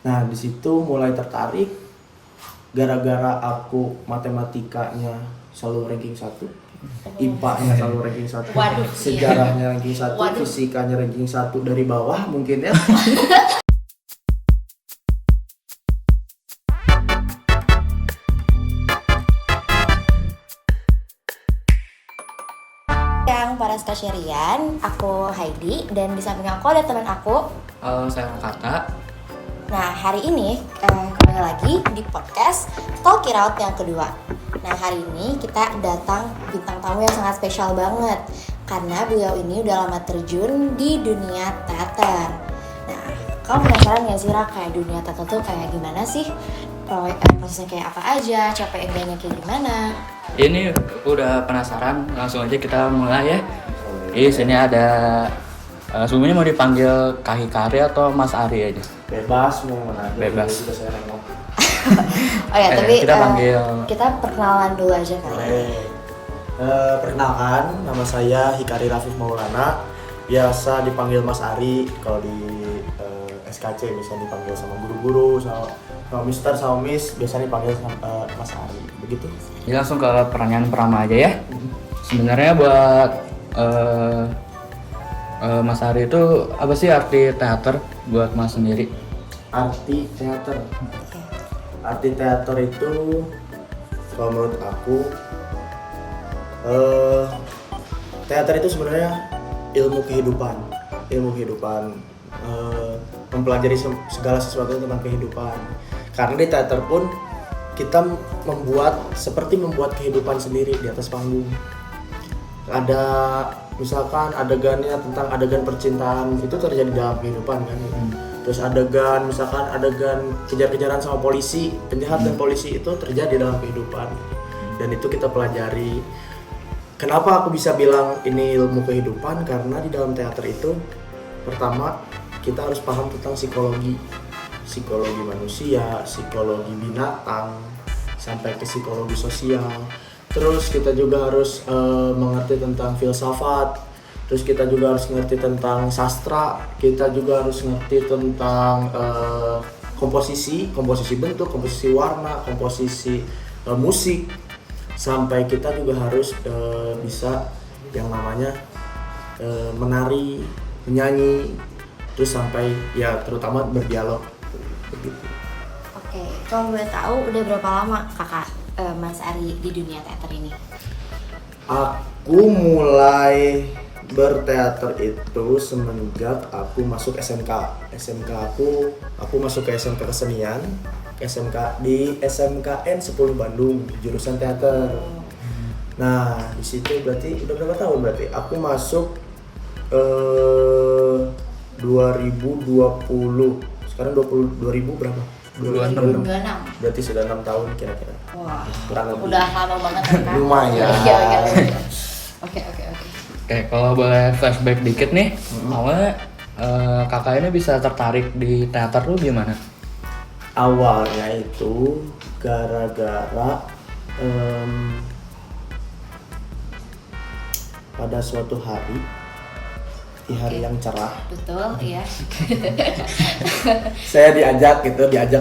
Nah di situ mulai tertarik gara-gara aku matematikanya selalu ranking 1, IPA-nya selalu ranking 1, Waduh, sejarahnya ranking 1, Waduh. fisikanya ranking 1 dari bawah mungkin ya. Yang para sekalian, aku Heidi dan di samping aku ada teman aku. Halo, saya Kata. Nah, hari ini kembali lagi di podcast Talk It Out yang kedua. Nah, hari ini kita datang bintang tamu yang sangat spesial banget karena beliau ini udah lama terjun di dunia teater. Nah, kamu penasaran gak sih, Ra, kayak dunia teater tuh kayak gimana sih? Prosesnya kayak apa aja, capek enggaknya kayak gimana? Ini udah penasaran, langsung aja kita mulai ya. Di sini ada sebelumnya mau dipanggil Kak Hikari atau Mas Ari aja? Bebas mau mana aja. Bebas. Juga saya nengok. Oh ya, tapi kita panggil kita perkenalan dulu aja kali. Boleh. Perkenalkan, nama saya Hikari Rafif Maulana. Biasa dipanggil Mas Ari. Kalau di SKC bisa dipanggil sama guru-guru, sama Mister, sama Miss. Biasanya dipanggil sama Mas Ari. Begitu? Jadi langsung ke pertanyaan pertama aja ya. Sebenarnya buat Mas Ari itu apa sih arti teater buat Mas sendiri? Arti teater. Arti teater itu kalau menurut aku teater itu sebenarnya ilmu kehidupan, mempelajari segala sesuatu tentang kehidupan. Karena di teater pun kita seperti membuat kehidupan sendiri di atas panggung. Ada misalkan adegannya tentang adegan percintaan, itu terjadi dalam kehidupan kan. Terus misalkan adegan kejar-kejaran sama polisi, penjahat dan polisi, itu terjadi dalam kehidupan. Dan itu kita pelajari. Kenapa aku bisa bilang ini ilmu kehidupan? Karena di dalam teater itu pertama kita harus paham tentang psikologi manusia, psikologi binatang, sampai ke psikologi sosial. Terus kita juga harus mengerti tentang filsafat. Terus kita juga harus ngerti tentang sastra. Kita juga harus ngerti tentang komposisi bentuk, komposisi warna, komposisi musik. Sampai kita juga harus bisa yang namanya menari, menyanyi, terus sampai ya terutama berdialog. Begitu. Oke, kalau boleh tahu udah berapa lama kakak Mas Ari di dunia teater ini? Aku mulai berteater itu semenjak aku masuk SMK. Aku masuk ke SMK Kesenian, di SMKN 10 Bandung, jurusan teater. Nah, di situ berarti udah berapa tahun berarti? Aku masuk 2020. Sekarang 2000 berapa? 26. Berarti sudah 6 tahun kira-kira. Wah, Kurang lebih. udah lama banget kan? Lumayan. Iya. Oke. Oke, kalau boleh flashback dikit nih, awalnya kakak ini bisa tertarik di teater tuh gimana? Awalnya itu gara-gara pada suatu hari, di hari yang cerah, Betul, iya. saya diajak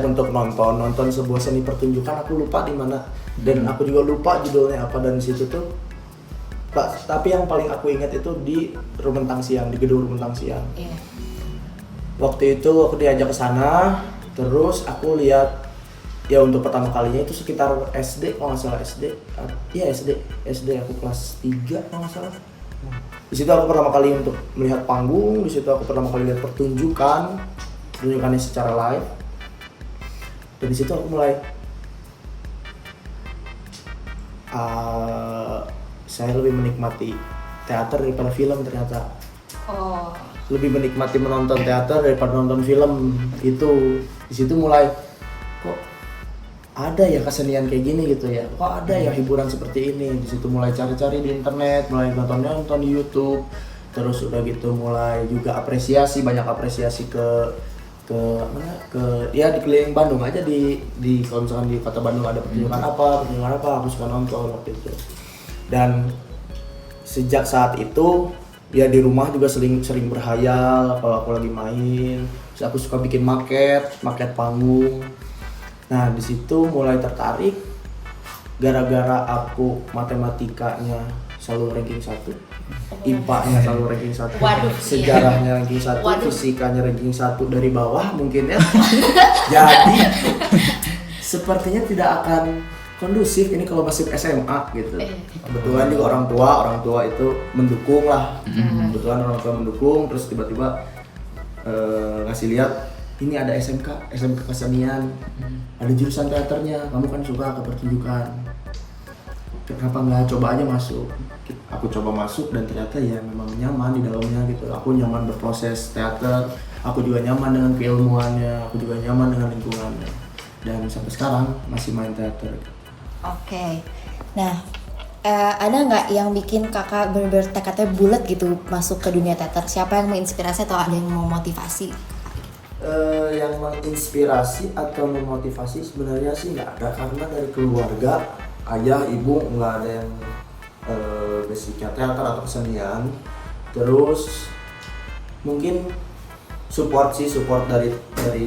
untuk nonton sebuah seni pertunjukan. Aku lupa di mana dan aku juga lupa judulnya apa. Dan di situ tuh tapi yang paling aku ingat itu di Rumentang Siang, di gedung Rumentang Siang. Iya. Waktu itu aku diajak ke sana, terus aku lihat ya untuk pertama kalinya itu sekitar SD kalau nggak salah. SD aku kelas 3 kalau nggak salah. Di situ aku pertama kali untuk melihat panggung, di situ aku pertama kali lihat pertunjukannya secara live. Dan di situ aku mulai saya lebih menikmati teater daripada film ternyata. Oh. Lebih menikmati menonton teater daripada nonton film itu. Di situ mulai kok ada ya kesenian kayak gini gitu ya, kok ada ya hiburan seperti ini. Di situ mulai cari-cari di internet, mulai nonton di YouTube. Terus udah gitu mulai juga banyak apresiasi ke ya di keliling Bandung aja, di kalau misalkan di kota Bandung ada pertunjukan apa aku suka nonton waktu itu. Dan sejak saat itu ya di rumah juga sering berhayal kalau aku lagi main Terus aku suka bikin maket panggung. Nah di situ mulai tertarik gara-gara aku matematikanya selalu ranking 1, IPA-nya selalu ranking 1, Waduh, sejarahnya ranking 1, Waduh. fisikanya ranking 1 dari bawah mungkin ya. Jadi sepertinya tidak akan kondusif ini kalau masuk SMA gitu. Kebetulan juga orang tua itu mendukung lah. Kebetulan orang tua mendukung, terus tiba-tiba ngasih lihat ini ada SMK kesenian, ada jurusan teaternya, kamu kan suka ke pertunjukan, kenapa nggak coba aja masuk? Aku coba masuk dan ternyata ya memang nyaman di dalamnya gitu. Aku nyaman berproses teater, aku juga nyaman dengan keilmuannya, aku juga nyaman dengan lingkungannya, dan sampai sekarang masih main teater. Oke. Nah, ada nggak yang bikin kakak bener-bener tekadnya bulat gitu masuk ke dunia teater? Siapa yang menginspirasi atau ada yang mau motivasi? Yang menginspirasi atau memotivasi sebenarnya sih nggak ada, karena dari keluarga ayah ibu nggak ada yang basicnya teater atau kesenian. Terus mungkin support dari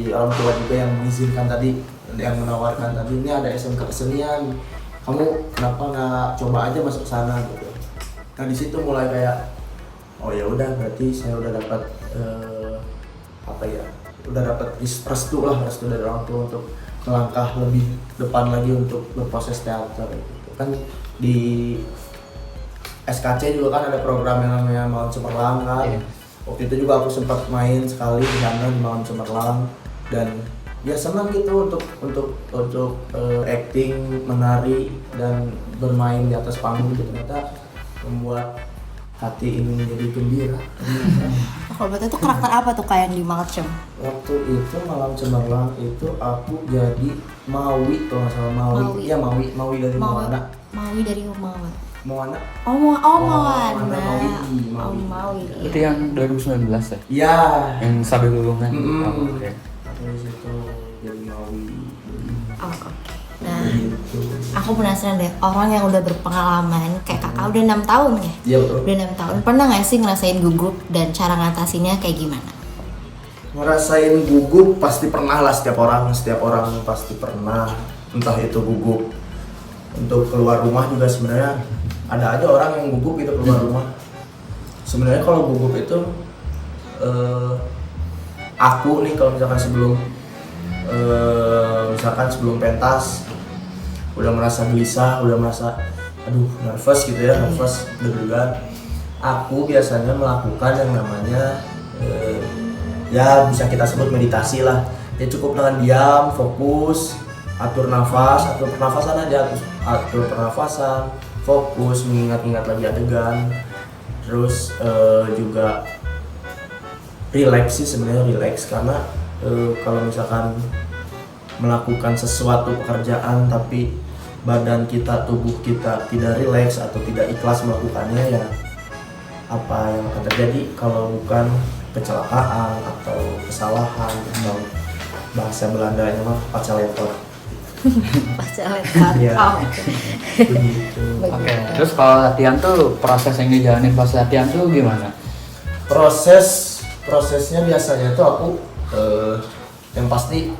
orang tua juga yang mengizinkan tadi, yang menawarkan tadi ini ada SMK kesenian, kamu kenapa nggak coba aja masuk sana gitu. Nah di situ mulai kayak oh ya udah, berarti saya udah dapat udah dapat restu dari orang tua untuk melangkah lebih depan lagi untuk berproses teater gitu. Kan di SKC juga kan ada program yang namanya Malam Cemerlang kan. Waktu itu juga aku sempat main sekali di sana di Malam Cemerlang, dan ya senang gitu untuk acting, menari dan bermain di atas panggung gitu, ternyata membuat hati ini menjadi gembira. Kalau berarti itu karakter apa tuh kayak yang di Malcem? Waktu itu Malam Cemerlang itu aku jadi Maui, kalau nggak salah Maui. Iya Maui dari Moana. Maui dari Moana. Moana. Moana. Maui. Itu yang 2019 ya? Iya. Yang sambil lulungan. Oke. Oke. Dari situ jadi Maui. Oke. Nah, aku penasaran deh, orang yang udah berpengalaman kayak kakak udah 6 tahun ya? Iya betul. Udah 6 tahun, pernah nggak sih ngerasain gugup dan cara ngatasinnya kayak gimana? Ngerasain gugup pasti pernah lah, setiap orang pasti pernah, entah itu gugup untuk keluar rumah juga. Sebenarnya ada aja orang yang gugup gitu keluar rumah. Sebenarnya kalau gugup itu aku nih kalau misalkan sebelum pentas udah merasa gelisah, udah merasa aduh nervous gitu ya, deg-degan. Aku biasanya melakukan yang namanya ya bisa kita sebut meditasi lah. Ya cukup dengan diam, fokus, atur pernafasan aja, atur pernafasan, fokus, mengingat-ingat lagi adegan. Terus juga relax sih sebenarnya, relax karena kalau misalkan melakukan sesuatu pekerjaan tapi badan kita, tubuh kita tidak rileks atau tidak ikhlas melakukannya, ya apa yang akan terjadi kalau bukan kecelakaan atau kesalahan atau bahasa Belandanya mah pacaletor. Pacaletor. Iya. Begitu. Oke. Terus kalau latihan tuh, proses yang dijalanin pas latihan tuh gimana? Prosesnya biasanya tuh aku yang pasti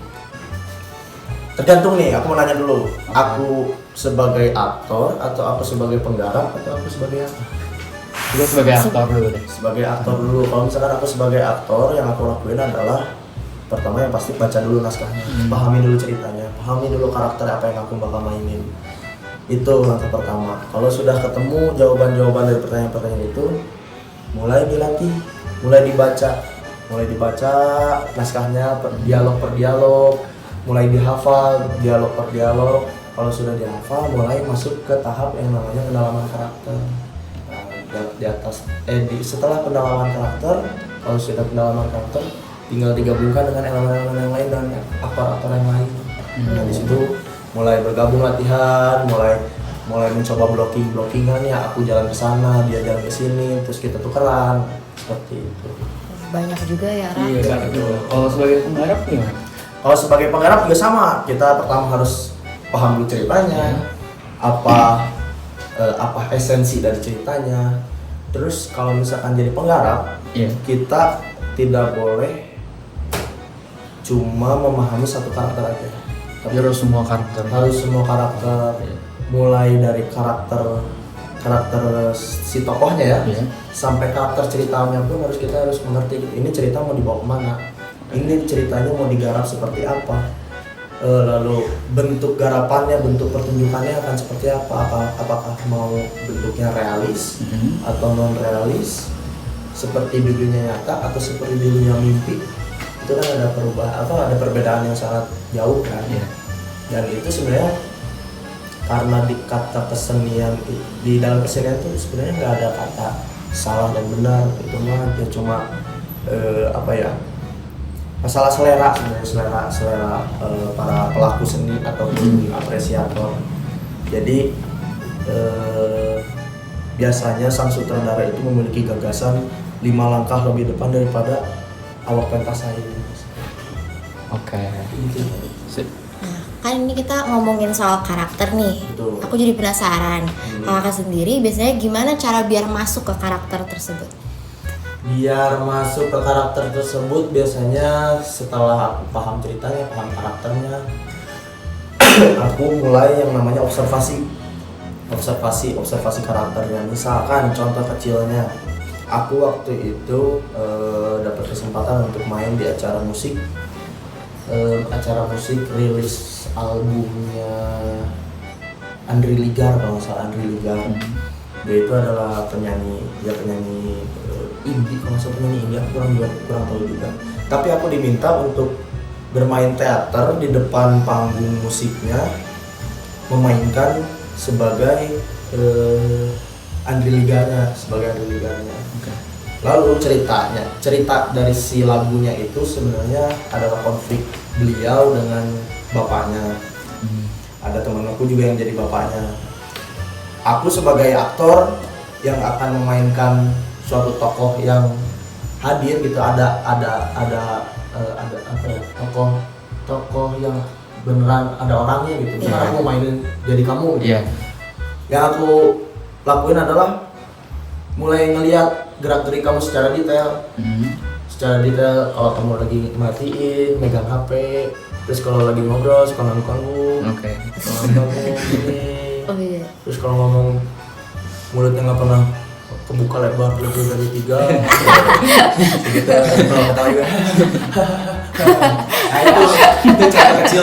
tergantung nih, aku mau nanya dulu. Aku sebagai aktor atau aku sebagai penggarap atau aku sebagai apa? Gue sebagai aktor dulu deh. Sebagai aktor dulu. Kalau misalkan aku sebagai aktor, yang aku lakuin adalah pertama yang pasti baca dulu naskahnya, pahami dulu ceritanya, pahami dulu karakter apa yang aku bakal mainin. Itu langkah pertama. Kalau sudah ketemu jawaban-jawaban dari pertanyaan-pertanyaan itu, mulai dilatih, mulai dibaca naskahnya dialog per dialog, mulai dihafal dialog per dialog. Kalau sudah dihafal, mulai masuk ke tahap yang namanya pendalaman karakter. Setelah pendalaman karakter, kalau sudah pendalaman karakter, tinggal digabungkan dengan elemen-elemen yang lain dan aktor-aktor yang lain. Nah di situ mulai bergabung latihan, mulai mencoba blockingan ya, aku jalan ke sana, dia jalan ke sini, terus kita tukeran seperti itu. Banyak juga ya, Ra. Iya, betul. Kalau sebagai penggarap gimana? Kalau sebagai penggarap juga sama, kita pertama harus paham dulu ceritanya, apa esensi dari ceritanya. Terus kalau misalkan jadi penggarap, kita tidak boleh cuma memahami satu karakter aja. Tapi harus semua karakter. Harus semua karakter, mulai dari karakter si tokohnya ya, sampai karakter ceritanya pun kita harus mengerti ini cerita mau dibawa kemana, ini ceritanya mau digarap seperti apa, lalu bentuk garapannya, bentuk pertunjukannya akan seperti apa, apakah mau bentuknya realis atau non realis, seperti di dunia nyata atau seperti di dunia mimpi. Itu kan ada perubahan atau ada perbedaan yang sangat jauh kan. Dan itu sebenarnya karena di kata kesenian, di dalam kesenian itu sebenarnya nggak ada kata salah dan benar, itu mah dia cuma masalah selera sebenarnya, selera para pelaku seni atau apresiator. Jadi biasanya sang sutradara itu memiliki gagasan 5 langkah lebih depan daripada awak pentas saya. Oke. Sip. Nah, kan ini kita ngomongin soal karakter nih. Betul. Aku jadi penasaran. Kakak sendiri biasanya gimana cara biar masuk ke karakter tersebut? Biar masuk ke karakter tersebut biasanya setelah aku paham ceritanya, paham karakternya, aku mulai yang namanya observasi karakternya. Misalkan contoh kecilnya, aku waktu itu dapat kesempatan untuk main di acara musik rilis albumnya Andri Ligar, kalau nggak salah Andri Ligar. Dia itu adalah penyanyi indie, kalau nggak salah penyanyi indie, aku kurang tahu juga. Tapi aku diminta untuk bermain teater di depan panggung musiknya, memainkan sebagai Andri Ligarnya. Lalu cerita dari si lagunya itu sebenarnya adalah konflik beliau dengan bapaknya. Ada teman aku juga yang jadi bapaknya. Aku sebagai aktor yang akan memainkan suatu tokoh yang hadir gitu, ada tokoh yang beneran ada orangnya gitu. Misalnya aku mainin jadi kamu gitu. Yang aku lakuin adalah mulai ngelihat gerak-gerik kamu secara detail. Kalau kamu lagi matiin, megang HP, terus kalau lagi ngobrol suka ngangguk-ngangguk. Kalau ngomong gini. Terus kalau ngomong mulutnya nggak pernah kebuka lebar lebih dari 3. Gitu. Kalau ketawa juga. Nah itu cara kecil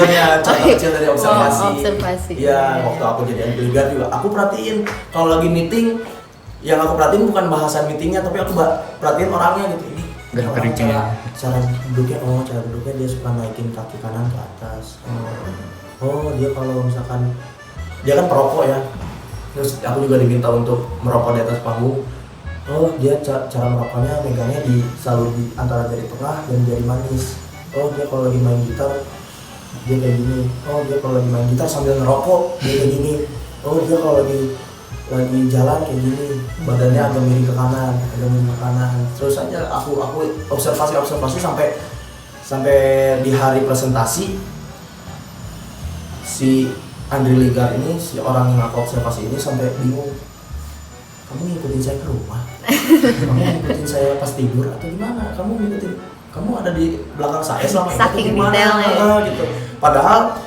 dari observasi. Iya, waktu aku jadi Andri juga, aku perhatiin kalau lagi meeting. Yang aku perhatiin bukan bahasan meetingnya, tapi aku perhatiin orangnya gitu. Ini cara duduknya dia suka naikin kaki kanan ke atas. Dia kalau misalkan dia kan perokok ya, terus aku juga diminta untuk merokok di atas panggung. Dia cara merokoknya megangnya selalu di antara jari tengah dan jari manis. Dia kalau lagi main gitar dia kayak gini. Dia kalau lagi main gitar sambil ngerokok dia kayak gini. Dia kalau lagi jalan kayak gini, badannya agak miring ke kanan. Terus aja aku observasi sampai di hari presentasi si Andri Ligar ini, si orang yang aku observasi ini sampai bingung. Kamu ngikutin saya ke rumah? Kamu ngikutin saya pas tidur atau gimana? Kamu ada di belakang saya selama ini? Saking detailnya gitu. Padahal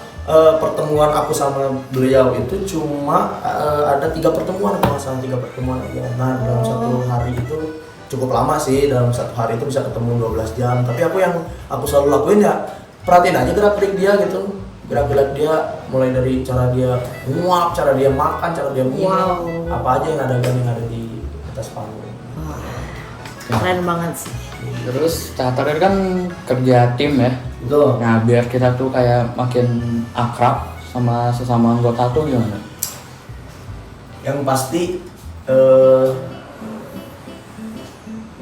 pertemuan aku sama beliau itu cuma ada 3 pertemuan, aja. Nah dalam satu hari itu cukup lama sih, dalam satu hari itu bisa ketemu 12 jam. Tapi yang aku selalu lakuin ya perhatiin aja gerak-gerik dia gitu. Gerak-gerik dia mulai dari cara dia nguap, cara dia makan, cara dia minum, apa aja yang ada di atas panggung. Keren banget sih. Terus teater kan kerja tim ya. Betul. Nah biar kita tuh kayak makin akrab sama sesama anggota tuh gimana? Yang pasti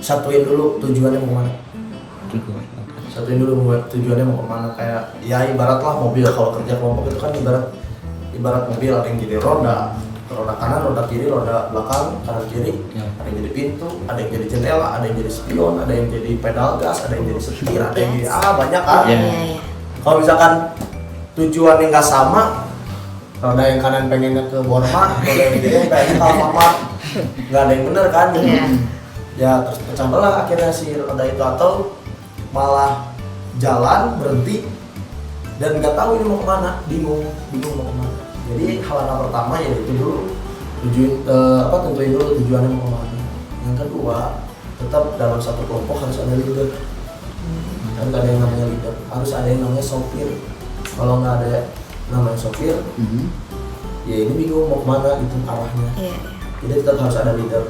satuin dulu tujuannya mau kemana. Tujuannya mau kemana, kayak ya ibaratlah mobil, kalau kerja kelompok itu kan ibarat mobil, ada yang jadi roda kanan, roda kiri, roda belakang, kanan kiri, ada yang jadi pintu, ada yang jadi jendela, ada yang jadi spion, ada yang jadi pedal gas, ada yang jadi setir, ada yang jadi banyak kan. Kalau misalkan tujuannya nggak sama, roda yang kanan pengennya ke Borma, roda yang kiri pengennya ke Alfamart, nggak ada yang bener kan gitu. Ya terus pecah belah akhirnya si roda itu, atau malah jalan berhenti dan nggak tahu ini mau kemana, bingung mau kemana. Jadi hal langkah pertama yaitu dulu tentuin dulu tujuannya mau kemana. Yang kedua, tetap dalam satu kelompok harus ada leader. Kan nggak ada yang namanya leader, harus ada yang namanya sopir. Kalau nggak ada namanya sopir, ya ini bingung mau kemana gitu arahnya. Jadi tetap harus ada leader.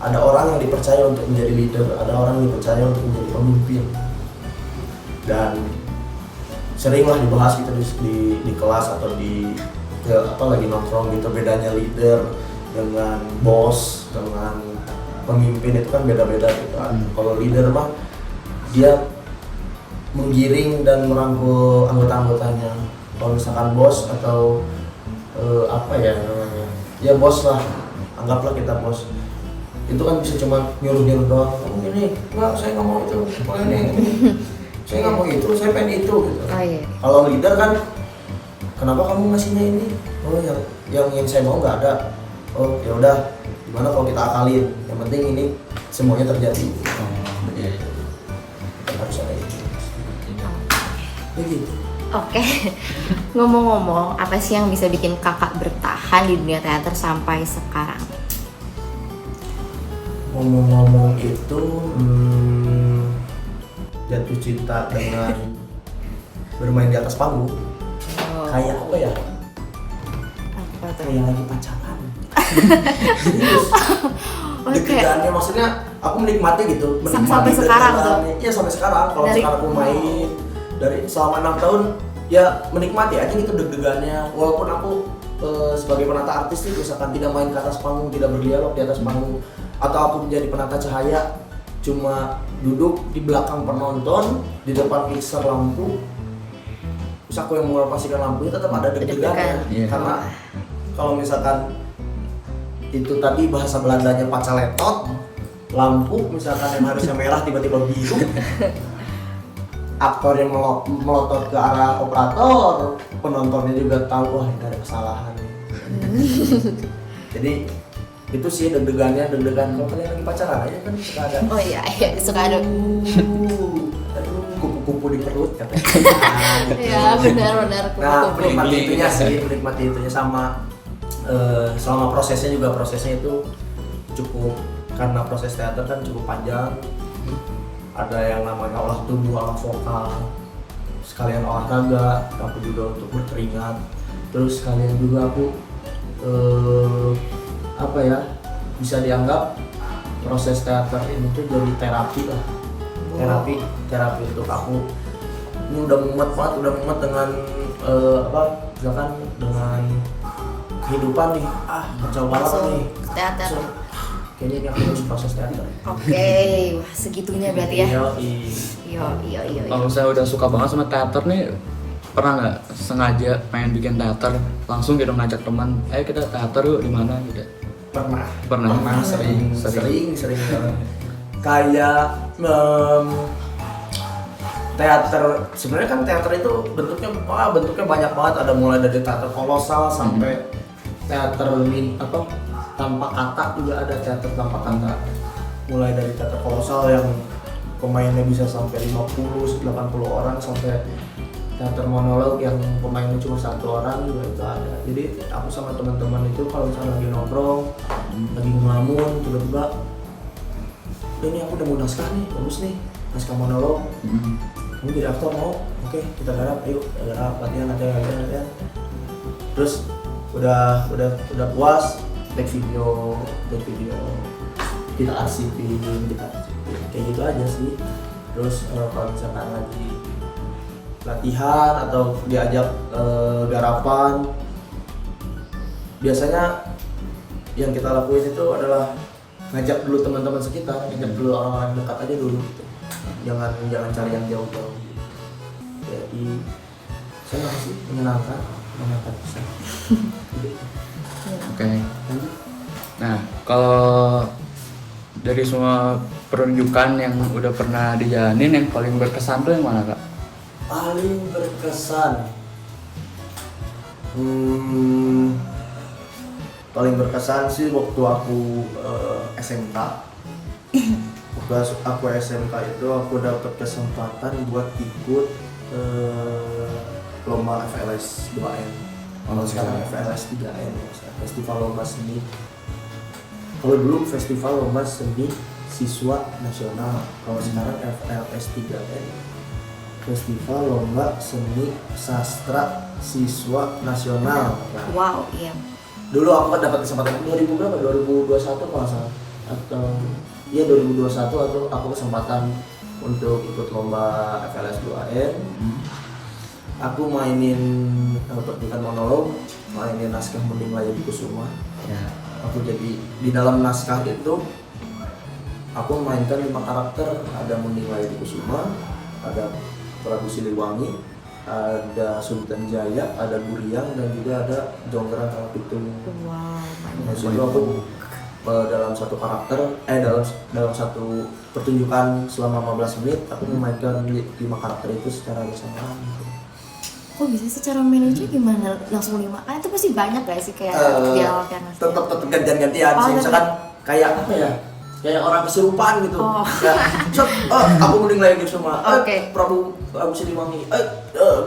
Ada orang yang dipercaya untuk menjadi leader, ada orang yang dipercaya untuk menjadi pemimpin. Dan seringlah dibahas gitu di kelas atau lagi nongkrong gitu, bedanya leader dengan bos dengan pemimpin itu kan beda-beda gitu kan. Kalau leader mah dia menggiring dan merangkul anggota-anggotanya. Kalau misalkan bos atau ya bos lah, anggaplah kita bos, itu kan bisa cuma nyuruh doang. Kamu ini, enggak, saya nggak mau itu, ini. Saya nggak mau itu, saya pengen itu gitu. Kalau leader kan, kenapa kamu ngasihnya ini? Oh yang saya mau nggak ada. Oh ya udah, gimana kalau kita akalin? Yang penting ini semuanya terjadi. Harus ada itu. Begitu. Oke. Ngomong-ngomong, apa sih yang bisa bikin kakak bertahan di dunia teater sampai sekarang? Ngomong-ngomong itu, jatuh cinta dengan bermain di atas panggung. Kayak apa ya? Apa tuh? Kayak lagi pacaran. Deg-degannya, maksudnya aku menikmati gitu, Sampai sekarang tuh? Iya sampai sekarang. Kalau sekarang aku main dari selama 6 tahun, ya menikmati aja gitu deg-degannya. Walaupun aku sebagai penata artis itu misalkan tidak main ke atas panggung, tidak berdialog di atas panggung, atau aku menjadi penata cahaya, cuma duduk di belakang penonton, di depan mixer lampu, terus aku yang mengoperasikan lampunya, tetap ada deg-degannya. Karena kalau misalkan itu tadi bahasa Belandanya pacaletot, lampu misalkan yang harusnya merah tiba-tiba biru, aktor yang melotot ke arah operator, penontonnya juga tahu wah ini ada kesalahan. Jadi itu sih deg-degan kalau kalian lagi pacaran aja kan suka ada. Oh iya suka ada. Aduh, kupu-kupu di perut katanya. Iya benar kupu-kupu. Nah menikmati itunya sama selama prosesnya itu cukup, karena proses teater kan cukup panjang. Ada yang namanya olah tubuh, olah vokal, sekalian olahraga, aku juga untuk berkeringat. Terus sekalian juga aku bisa dianggap proses teater ini tuh jadi terapi lah. Terapi untuk aku. Ini udah mumet dengan misalkan dengan kehidupan nih, kacau banget nih. Teater. Kayaknya ini aku harus proses teater. Oke, wah segitunya berarti ya. Iya. Kalau saya udah suka banget sama teater nih, pernah nggak sengaja pengen bikin teater, langsung gitu ngajak teman, ayo kita teater yuk di mana gitu? Pernah. Sering. Kayak teater, sebenarnya kan teater itu bentuknya banyak banget. Ada mulai dari teater kolosal sampai teater tanpa kata, juga ada teater tanpa kata. Mulai dari teater kolosal yang pemainnya bisa sampai 50-80 orang, sampai teater monolog yang pemainnya cuma 1 orang juga itu ada. Jadi aku sama teman-teman itu kalau misalnya lagi nongkrong, lagi ngelamun, tiba-tiba ini aku udah mau naskah nih, bagus nih, naskah monolog. Kamu jadi aktor mau? Oke, kita garap, ayo garap, latihan. Terus udah puas, take video, kita arsipin, kayak gitu aja sih. Terus kalau misalkan lagi latihan atau diajak garapan, biasanya yang kita lakuin itu adalah ngajak dulu teman-teman sekitar, ngajak dulu orang-orang dekat aja dulu gitu. Jangan cari yang jauh-jauh. Jadi saya masih menyenangkan bisa. Oke. Nah, kalau dari semua pertunjukan yang udah pernah dijalanin, yang paling berkesan tuh yang mana, Kak? Paling berkesan, paling berkesan sih waktu aku SMK. Waktu Pas aku SMK itu aku dapat kesempatan buat ikut lomba FLS 2N. Kalau sekarang FLS 3N, Festival Lomba Seni. Kalau dulu Festival Lomba Seni Siswa Nasional. Kalau sekarang FLS 3N, Festival Lomba Seni Sastra Siswa Nasional. Nah, Wow, iya. dulu aku dapat kesempatan 2000 berapa? 2021 kalau nggak salah. Atau iya 2021 atau aku kesempatan untuk ikut lomba FLS 2N. Aku mainin pertunjukan monolog, mainin naskah Mending Layak Kusuma. Ya. Aku jadi di dalam naskah itu aku memainkan 5 karakter. Ada Mending Layak Kusuma, ada Prabu Siliwangi, ada Sultan Jaya, ada Buriang, dan juga ada Jonggrang Kalapitung. Wow, Nah, situ aku dalam satu karakter, dalam satu pertunjukan selama 15 menit aku memainkan 5 karakter itu secara bersamaan. Kok bisa secara manajer gimana langsung 5? Kan itu pasti banyak gak sih kayak dialog yang Tetap gantian-gantian sih, misalkan kayak apa ya? Kayak orang kesurupan gitu. Oh. Ya, aku Mending Layak Kusuma. Oke. Prabu Siliwangi.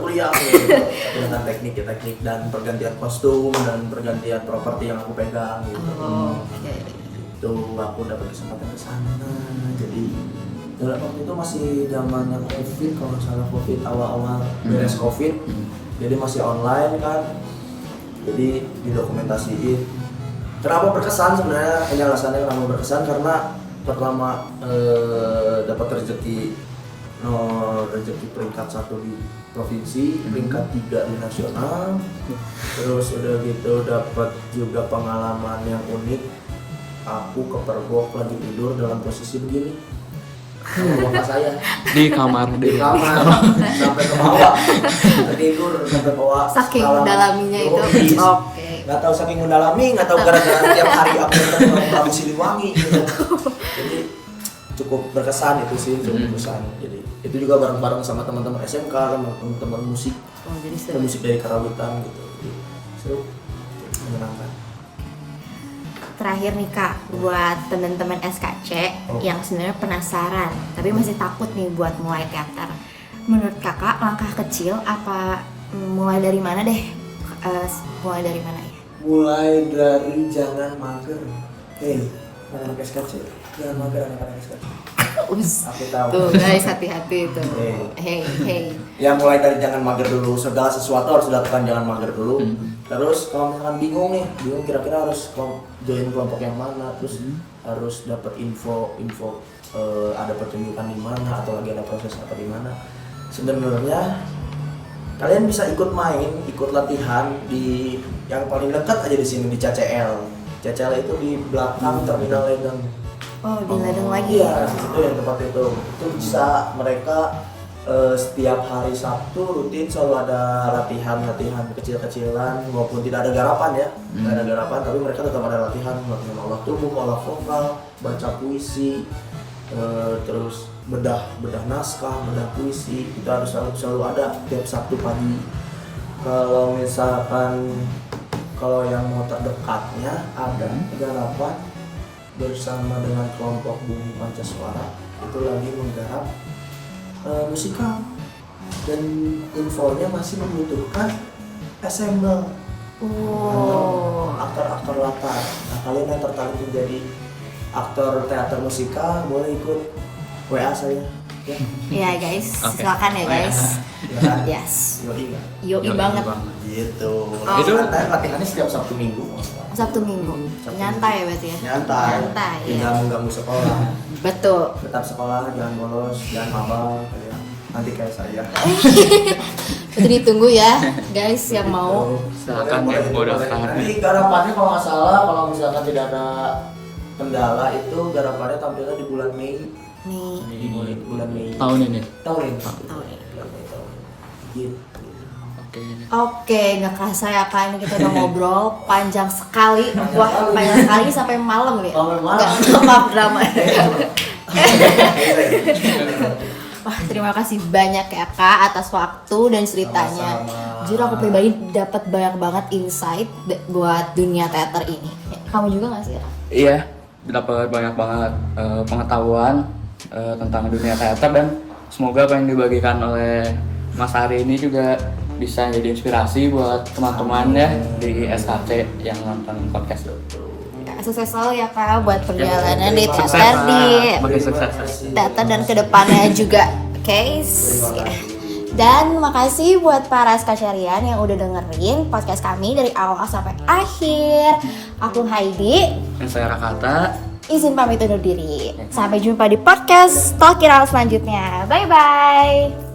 Kuliah gitu. Dengan teknik dan pergantian kostum dan pergantian properti yang aku pegang gitu. Oh, oke. Itu aku dapat kesempatan ke sana. Jadi dalam waktu itu masih zamannya Covid, kalau nggak salah Covid awal-awal beres Covid. Jadi masih online kan. Jadi didokumentasiin. Kenapa berkesan sebenarnya? Ini alasannya kenapa berkesan karena pertama dapat rezeki peringkat 1 di provinsi, peringkat 3 di nasional. Terus udah gitu dapat juga pengalaman yang unik. Aku kepergok lagi tidur dalam posisi begini. Sama bapak saya Di kamar di kamar sampai ke bawah, tidur sampai ke bawah. Saking Dalam- mendalaminya itu. Yoi. Oke. Nggak tahu saking mendalami, nggak tahu gara-gara tiap hari aku ketemu Prabu Siliwangi gitu. Jadi cukup berkesan itu sih, cukup berkesan. Jadi itu juga bareng-bareng sama teman-teman SMK, sama teman-teman musik, Oh, jadi seru. musik dari Karawitan gitu. Jadi seru, menyenangkan. Terakhir nih Kak, buat teman-teman SKC yang sebenarnya penasaran tapi masih takut nih buat mulai teater. Menurut Kakak langkah kecil apa mulai dari mana deh? Mulai dari mana ya? Mulai dari jangan mager. Hei, anak SKC, jangan mager anak-anak SKC. Aku tahu. Tuh guys, hati-hati tuh. Hey. Hey. Ya mulai dari jangan mager dulu, segala sesuatu harus dilakukan jangan mager dulu. Terus kalau misalkan bingung kira-kira harus join kelompok yang mana, terus harus dapat info ada pertunjukan di mana atau lagi ada proses apa di mana. Sebenarnya kalian bisa ikut latihan di yang paling dekat aja di sini di CCL. CCL itu di belakang Terminal Ledeng. Oh, di ladang lagi Iya, ya? di situ yang tempat itu. Itu bisa mereka setiap hari Sabtu rutin selalu ada latihan kecil-kecilan maupun tidak ada garapan ya. Tidak ada garapan tapi mereka tetap ada latihan olah tubuh, olah vokal, baca puisi, terus bedah naskah, bedah puisi. Itu harus selalu ada tiap Sabtu pagi. Kalau misalkan yang mau terdekatnya ada garapan bersama dengan kelompok Bumi Pancaswara itu lagi menggarap musikal dan infonya masih membutuhkan ensemble Oh. aktor-aktor latar. Nah kalian yang tertarik menjadi aktor teater musikal boleh ikut WA saya ya. Iya guys, Oke. silakan ya guys. Ya, Yes. yoi nggak? Yoi banget. Gitu. Oh. Itu latihannya setiap Sabtu Minggu. Sabtu Minggu. Nyantai ya berarti ya? Nyantai, Tidak ya. mengganggu sekolah. Betul. Tetap sekolah, jangan bolos, jangan mabal kayak nanti kayak saya. Itu ditunggu ya guys yang mau. Silakan yang mau daftar. Nanti garapannya kalau nggak salah, kalau misalkan tidak ada kendala itu garapannya tampilnya di bulan Mei. Nih, Di bulan Mei. Tahun ini. Tahun ini. tahun ini. Bulan Mei tahun ini. Gitu. Oke. Oke, nggak kerasa ya Kak, ini kita udah ngobrol panjang sekali. Panjang Wah, sekali. panjang sekali sampai malam nih. Sampai malam. Nggak, maaf drama. Wah, terima kasih banyak ya Kak atas waktu dan ceritanya. Sama-sama. Jujur aku pribadi dapat banyak banget insight buat dunia teater ini. Kamu juga nggak sih? Ra? Iya, dapat banyak banget pengetahuan tentang dunia teater, dan semoga apa yang dibagikan oleh Mas Ari ini juga bisa jadi inspirasi buat teman-teman ya di SKT yang nonton podcast. Sukses selalu ya Kak buat perjalanan di Sukses, teater, di makin sukses. teater dan kedepannya juga. Oke, ya. Dan makasih buat para Skacarian yang udah dengerin podcast kami dari awal sampai akhir. Aku Heidi, Dan saya Rakata. izin pamit undur diri. Sampai jumpa di podcast Talk It Out selanjutnya. Bye bye.